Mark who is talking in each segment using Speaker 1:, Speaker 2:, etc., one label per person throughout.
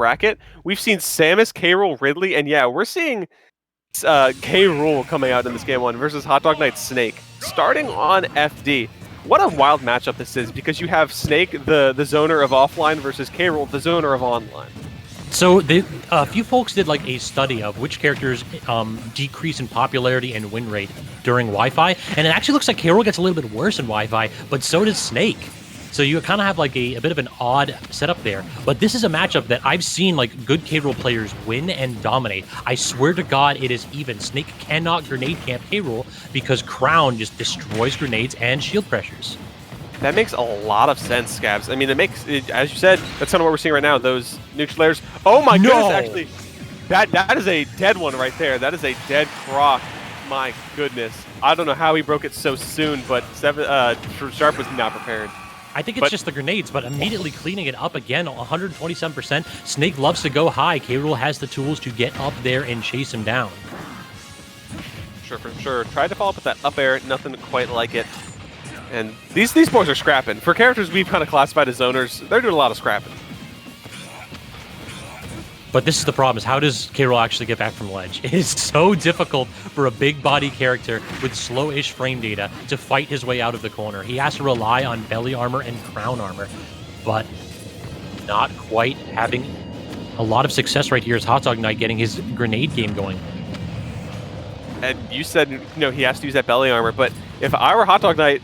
Speaker 1: bracket, we've seen Samus, K-Rool, Ridley, and yeah, we're seeing K-Rool coming out in this game 1 versus Hotdogknight Snake. Starting on FD. What a wild matchup this is, because you have Snake, the zoner of offline, versus K-Rool, the zoner of online.
Speaker 2: So a few folks did like a study of which characters decrease in popularity and win rate during Wi-Fi, and it actually looks like K-Rool gets a little bit worse in Wi-Fi, but so does Snake. So you kind of have like a bit of an odd setup there. But this is a matchup that I've seen like good K-Rool players win and dominate. I swear to God, it is even. Snake cannot grenade camp K-Rool because Crown just destroys grenades and shield pressures.
Speaker 1: That makes a lot of sense, Scabs. I mean, as you said, that's kind of what we're seeing right now. Those nuke layers. Oh my goodness, actually, that is a dead one right there. That is a dead Croc. My goodness. I don't know how he broke it so soon, but Sharp was not prepared.
Speaker 2: I think it's just the grenades, but immediately cleaning it up again, 127%. Snake loves to go high. K-Rool has the tools to get up there and chase him down.
Speaker 1: Sure, for sure. Tried to follow up with that up air, nothing quite like it. And these boys are scrapping. For characters we've kind of classified as zoners, they're doing a lot of scrapping.
Speaker 2: But this is the problem, is how does K-Rool actually get back from ledge? It is so difficult for a big body character with slow-ish frame data to fight his way out of the corner. He has to rely on belly armor and crown armor, but not quite having a lot of success right here is Hotdogknight getting his grenade game going.
Speaker 1: And you said, he has to use that belly armor, but if I were Hotdogknight,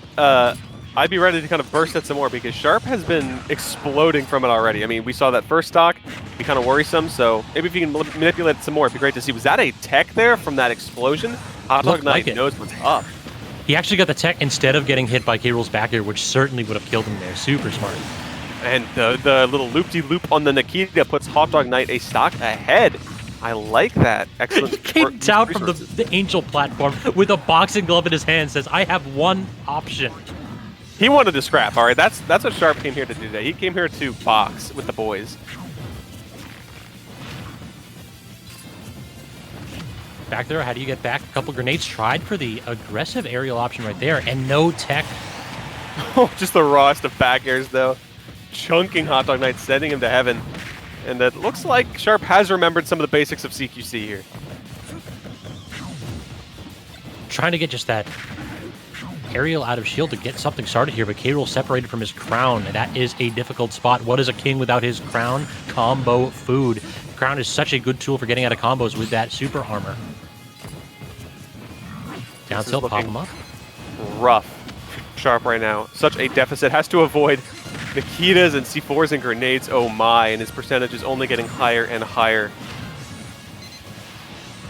Speaker 1: I'd be ready to kind of burst it some more, because Sharp has been exploding from it already. I mean, we saw that first stock, be kind of worrisome, so maybe if you can manipulate it some more, it'd be great to see. Was that a tech there from that explosion? Hotdogknight knows what's up.
Speaker 2: He actually got the tech instead of getting hit by K-Rool's back air, which certainly would have killed him there. Super smart.
Speaker 1: And the little loop-de-loop on the Nikita puts Hotdogknight a stock ahead. I like that. Excellent.
Speaker 2: He came down from the Angel platform with a boxing glove in his hand, says, I have one option.
Speaker 1: He wanted to scrap, all right? That's what Sharp came here to do today. He came here to box with the boys.
Speaker 2: Back there, how do you get back? A couple grenades tried for the aggressive aerial option right there, and no tech.
Speaker 1: Oh, just the rawest of back airs, though. Chunking Hotdogknight, sending him to heaven. And it looks like Sharp has remembered some of the basics of CQC here.
Speaker 2: Trying to get just that aerial out of shield to get something started here, but K-Rool separated from his crown. That is a difficult spot. What is a king without his crown? Combo food. Crown is such a good tool for getting out of combos with that super armor. Down tilt, pop him up.
Speaker 1: Rough. Sharp right now. Such a deficit. Has to avoid Nikitas and C4s and grenades. Oh my, and his percentage is only getting higher and higher.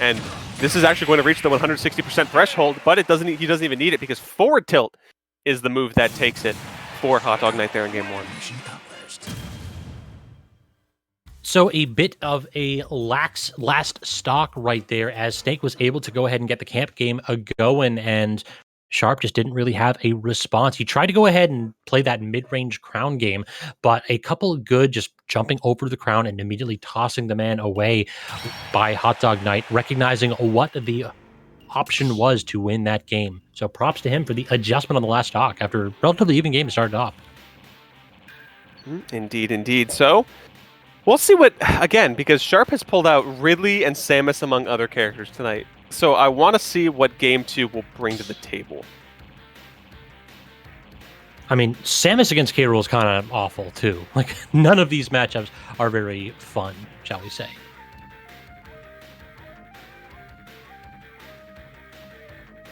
Speaker 1: And this is actually going to reach the 160% threshold, but he doesn't even need it, because forward tilt is the move that takes it for Hotdogknight there in game 1.
Speaker 2: So a bit of a lax last stock right there, as Snake was able to go ahead and get the camp game going, and Sharp just didn't really have a response. He tried to go ahead and play that mid-range crown game, but a couple of good just jumping over the crown and immediately tossing the man away by Hotdogknight, recognizing what the option was to win that game. So props to him for the adjustment on the last stock after a relatively even game started off.
Speaker 1: Indeed, indeed. So we'll see what, again, because Sharp has pulled out Ridley and Samus among other characters tonight. So I want to see what game 2 will bring to the table.
Speaker 2: I mean, Samus against K-Rool is kind of awful, too. Like, none of these matchups are very fun, shall we say.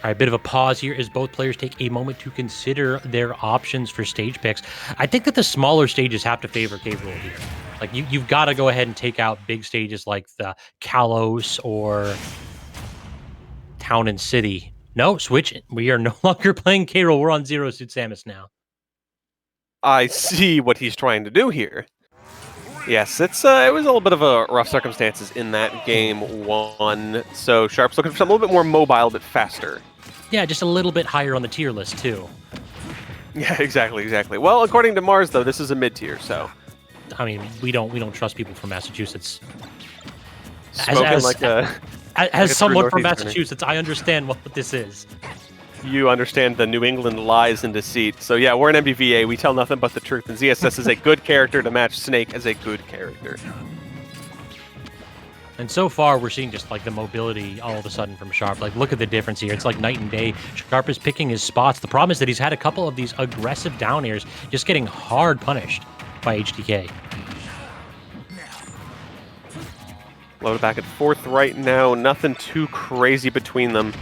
Speaker 2: All right, bit of a pause here as both players take a moment to consider their options for stage picks. I think that the smaller stages have to favor K-Rool here. Like, you've got to go ahead and take out big stages like the Kalos or Town and City. No, switch. We are no longer playing K-Rool. We're on Zero Suit Samus now.
Speaker 1: I see what he's trying to do here. Yes, it was a little bit of a rough circumstances in that game 1. So Sharp's looking for something a little bit more mobile, a bit faster.
Speaker 2: Yeah, just a little bit higher on the tier list too.
Speaker 1: Yeah, exactly. Well, according to Mars, though, this is a mid-tier, so.
Speaker 2: I mean, we don't trust people from Massachusetts. As someone from Massachusetts, I understand what this is.
Speaker 1: You understand the New England lies and deceit. So yeah, we're an MBVA. We tell nothing but the truth, and ZSS is a good character to match Snake as a good character.
Speaker 2: And so far, we're seeing just like the mobility all of a sudden from Sharp. Like, look at the difference here. It's like night and day. Sharp is picking his spots. The problem is that he's had a couple of these aggressive down airs just getting hard punished by HDK.
Speaker 1: Loaded back and forth right now. Nothing too crazy between them.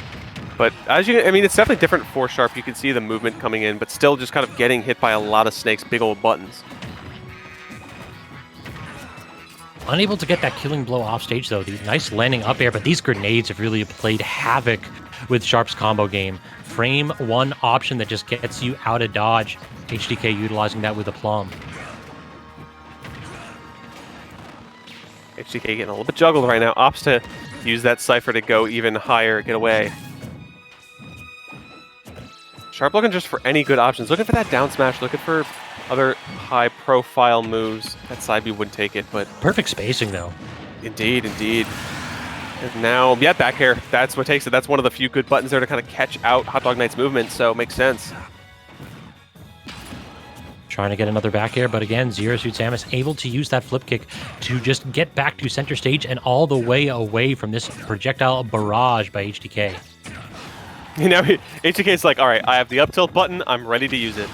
Speaker 1: But I mean, it's definitely different for Sharp. You can see the movement coming in, but still just kind of getting hit by a lot of Snake's big old buttons.
Speaker 2: Unable to get that killing blow off stage, though. The nice landing up air, but these grenades have really played havoc with Sharp's combo game. Frame one option that just gets you out of dodge. HDK utilizing that with aplomb.
Speaker 1: HDK getting a little bit juggled right now. Opts to use that Cypher to go even higher, get away. Sharp looking just for any good options. Looking for that down smash, looking for other high-profile moves. That side B wouldn't take it, but...
Speaker 2: Perfect spacing, though.
Speaker 1: Indeed, indeed. And now, yeah, back air. That's what takes it. That's one of the few good buttons there to kind of catch out Hotdogknight's movement, so it makes sense.
Speaker 2: Trying to get another back air, but again, Zero Suit Samus able to use that flip kick to just get back to center stage and all the way away from this projectile barrage by HDK.
Speaker 1: You know, HDK's like, all right, I have the up tilt button. I'm ready to use it.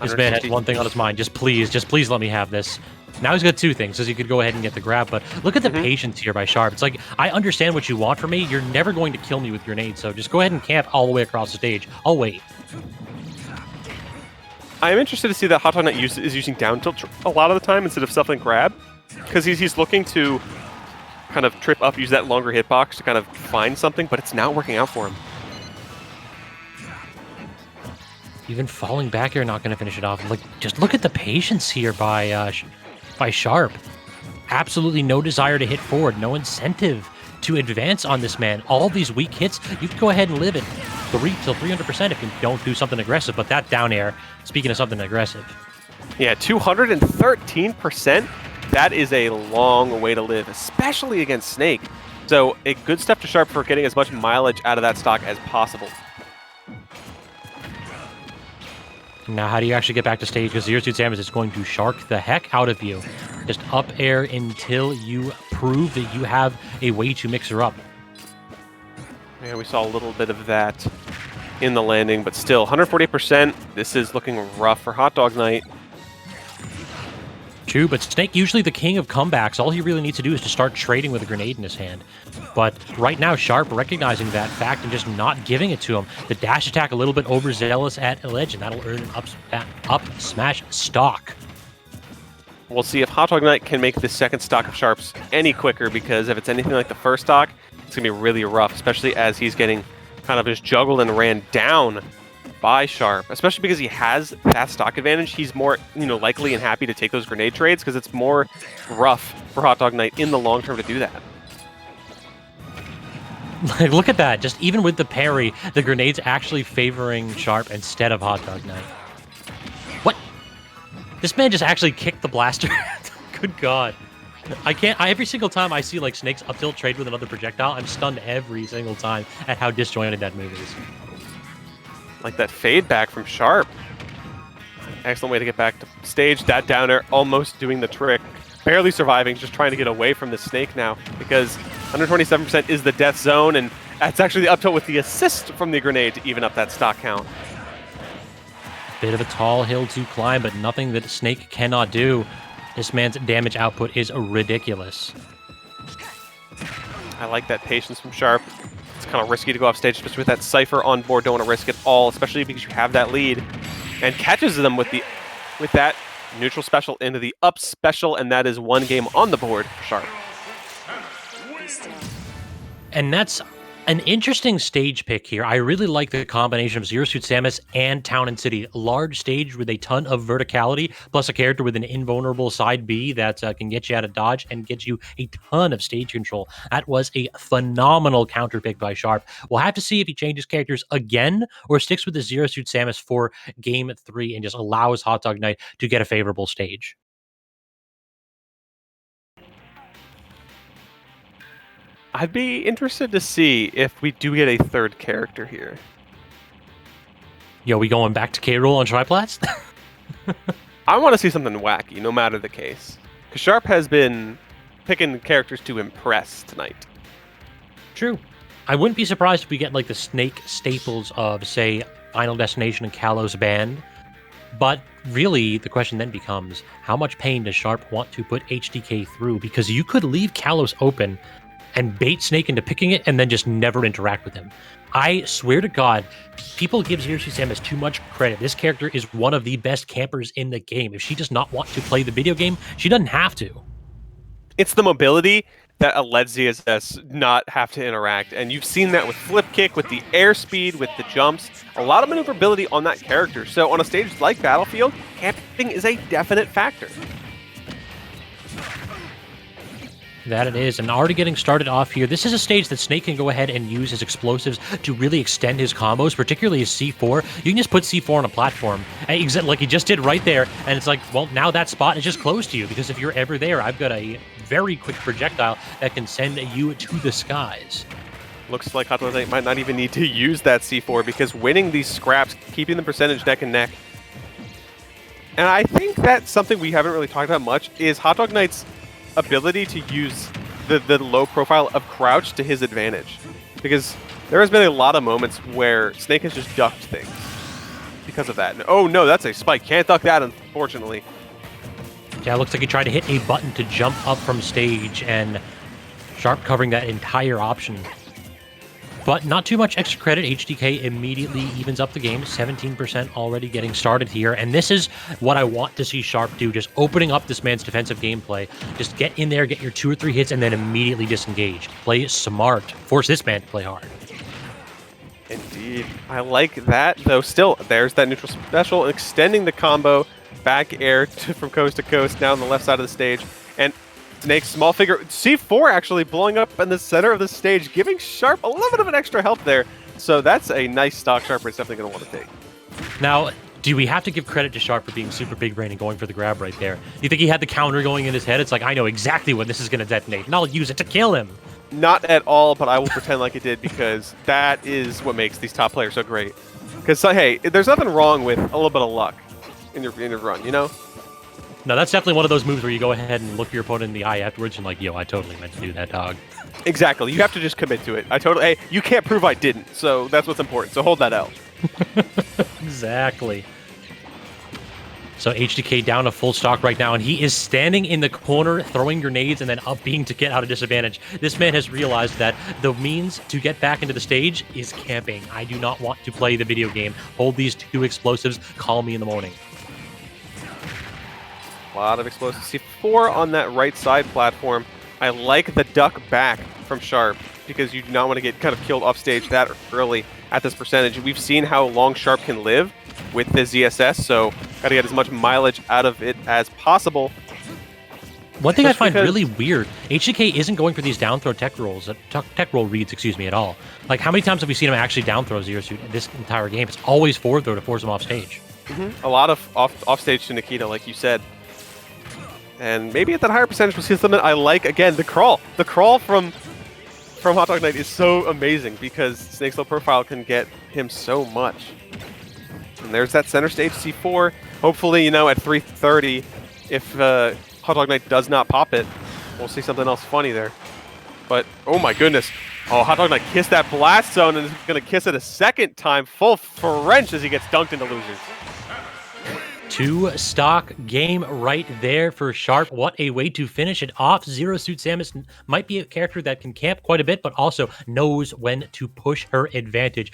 Speaker 2: This man has one thing on his mind. Just please let me have this. Now he's got two things, so he could go ahead and get the grab, but look at the patience here by Sharp. It's like, I understand what you want from me. You're never going to kill me with grenades, so just go ahead and camp all the way across the stage. I'll wait.
Speaker 1: I am interested to see that Hotdogknight is using down tilt a lot of the time instead of stuff and grab, because he's looking to kind of trip up, use that longer hitbox to kind of find something, but it's not working out for him.
Speaker 2: Even falling back here, not going to finish it off. Like, just look at the patience here by Sharp. Absolutely no desire to hit forward, no incentive to advance on this man. All these weak hits, you can go ahead and live it 300% if you don't do something aggressive. But that down air, speaking of something aggressive.
Speaker 1: Yeah, 213%. That is a long way to live, especially against Snake. So a good step to Sharp for getting as much mileage out of that stock as possible.
Speaker 2: Now, how do you actually get back to stage? Because Zero Suit Samus is going to shark the heck out of you. Just up air until you prove that you have a way to mix her up.
Speaker 1: Yeah, we saw a little bit of that in the landing, but still, 148%. This is looking rough for Hotdogknight.
Speaker 2: True, but Snake, usually the king of comebacks, all he really needs to do is to start trading with a grenade in his hand. But right now, Sharp recognizing that fact and just not giving it to him. The dash attack a little bit overzealous at Ledge, and that'll earn an up smash stock.
Speaker 1: We'll see if Hotdogknight can make the second stock of Sharp's any quicker, because if it's anything like the first stock, it's going to be really rough, especially as he's getting kind of just juggled and ran down by Sharp, especially because he has that stock advantage. He's more, likely and happy to take those grenade trades because it's more rough for Hotdogknight in the long term to do that.
Speaker 2: Like, look at that. Just even with the parry, the grenade's actually favoring Sharp instead of Hotdogknight. What? This man just actually kicked the blaster. Good God. I can't. Every single time I see like Snake's up tilt trade with another projectile, I'm stunned every single time at how disjointed that move is.
Speaker 1: Like that fade back from Sharp. Excellent way to get back to stage. That downer almost doing the trick. Barely surviving, just trying to get away from the Snake now, because 127% is the death zone, and that's actually the up tilt with the assist from the grenade to even up that stock count.
Speaker 2: Bit of a tall hill to climb, but nothing that Snake cannot do. This man's damage output is ridiculous.
Speaker 1: I like that patience from Sharp. It's kind of risky to go off stage, especially with that Cypher on board. Don't want to risk it all, especially because you have that lead. And catches them with that neutral special into the up special, and that is one game on the board for Sharp.
Speaker 2: And that's an interesting stage pick here. I really like the combination of Zero Suit Samus and Town and City. Large stage with a ton of verticality, plus a character with an invulnerable side B that can get you out of dodge and get you a ton of stage control. That was a phenomenal counter pick by Sharp. We'll have to see if he changes characters again or sticks with the Zero Suit Samus for Game 3 and just allows Hotdogknight to get a favorable stage.
Speaker 1: I'd be interested to see if we do get a third character here.
Speaker 2: Yo, we going back to K-Rool on triplats?
Speaker 1: I want to see something wacky, no matter the case. Because Sharp has been picking characters to impress tonight.
Speaker 2: True. I wouldn't be surprised if we get like the Snake staples of, say, Final Destination and Kalos Band. But really, the question then becomes, how much pain does Sharp want to put HDK through? Because you could leave Kalos open and bait Snake into picking it and then just never interact with him. I swear to God, people give Zero Suit Samus too much credit. This character is one of the best campers in the game. If she does not want to play the video game, she doesn't have to.
Speaker 1: It's the mobility that lets ZSS not have to interact. And you've seen that with Flip Kick, with the airspeed, with the jumps. A lot of maneuverability on that character. So on a stage like Battlefield, camping is a definite factor.
Speaker 2: That it is, and already getting started off here. This is a stage that Snake can go ahead and use his explosives to really extend his combos, particularly his C4. You can just put C4 on a platform, like he just did right there, and it's like, well, now that spot is just close to you, because if you're ever there, I've got a very quick projectile that can send you to the skies.
Speaker 1: Looks like Hotdogknight might not even need to use that C4, because winning these scraps, keeping the percentage neck and neck. And I think that's something we haven't really talked about much, is Hotdogknight's ability to use the low profile of crouch to his advantage, because there has been a lot of moments where Snake has just ducked things because of that. And, oh no, that's a spike. Can't duck that, unfortunately.
Speaker 2: Yeah, it looks like he tried to hit a button to jump up from stage, and Sharp covering that entire option. But not too much extra credit. HDK immediately evens up the game. 17% already getting started here. And this is what I want to see Sharp do. Just opening up this man's defensive gameplay. Just get in there, get your 2 or 3 hits, and then immediately disengage. Play smart. Force this man to play hard.
Speaker 1: Indeed. I like that, though. Still, there's that neutral special, extending the combo. Back air from coast to coast, now on the left side of the stage. And Snake's small figure, C4 actually blowing up in the center of the stage, giving Sharp a little bit of an extra help there. So that's a nice stock Sharp is definitely going to want to take.
Speaker 2: Now, do we have to give credit to Sharp for being super big brain and going for the grab right there? Do you think he had the counter going in his head? It's like, I know exactly when this is going to detonate, and I'll use it to kill him.
Speaker 1: Not at all, but I will pretend like it did, because that is what makes these top players so great. Because, hey, there's nothing wrong with a little bit of luck in your run, you know?
Speaker 2: No, that's definitely one of those moves where you go ahead and look your opponent in the eye afterwards and like, yo, I totally meant to do that, dog.
Speaker 1: Exactly. You have to just commit to it. Hey, you can't prove I didn't, so that's what's important. So hold that out.
Speaker 2: Exactly. So HDK down to full stock right now, and he is standing in the corner, throwing grenades and then up being to get out of disadvantage. This man has realized that the means to get back into the stage is camping. I do not want to play the video game. Hold these 2 explosives. Call me in the morning.
Speaker 1: A lot of explosives. C4 on that right side platform. I like the duck back from Sharp, because you do not want to get kind of killed off stage that early at this percentage. We've seen how long Sharp can live with the ZSS, so got to get as much mileage out of it as possible.
Speaker 2: One thing I find really weird, HDK isn't going for these down throw tech rolls, tech roll reads, excuse me, at all. Like, how many times have we seen him actually down throw Zero Suit in this entire game? It's always forward throw to force him off stage.
Speaker 1: A lot of off stage to Nikita, like you said. And maybe at that higher percentage we'll see something I like. Again, the crawl. The crawl from Hotdogknight is so amazing, because Snake's low profile can get him so much. And there's that center stage C4. Hopefully, you know, at 330, if Hotdogknight does not pop it, we'll see something else funny there. But, oh my goodness. Oh, Hotdogknight kissed that blast zone and is going to kiss it a second time. Full French as he gets dunked into losers.
Speaker 2: 2 stock game right there for Sharp. What a way to finish it off. Zero Suit Samus might be a character that can camp quite a bit, but also knows when to push her advantage.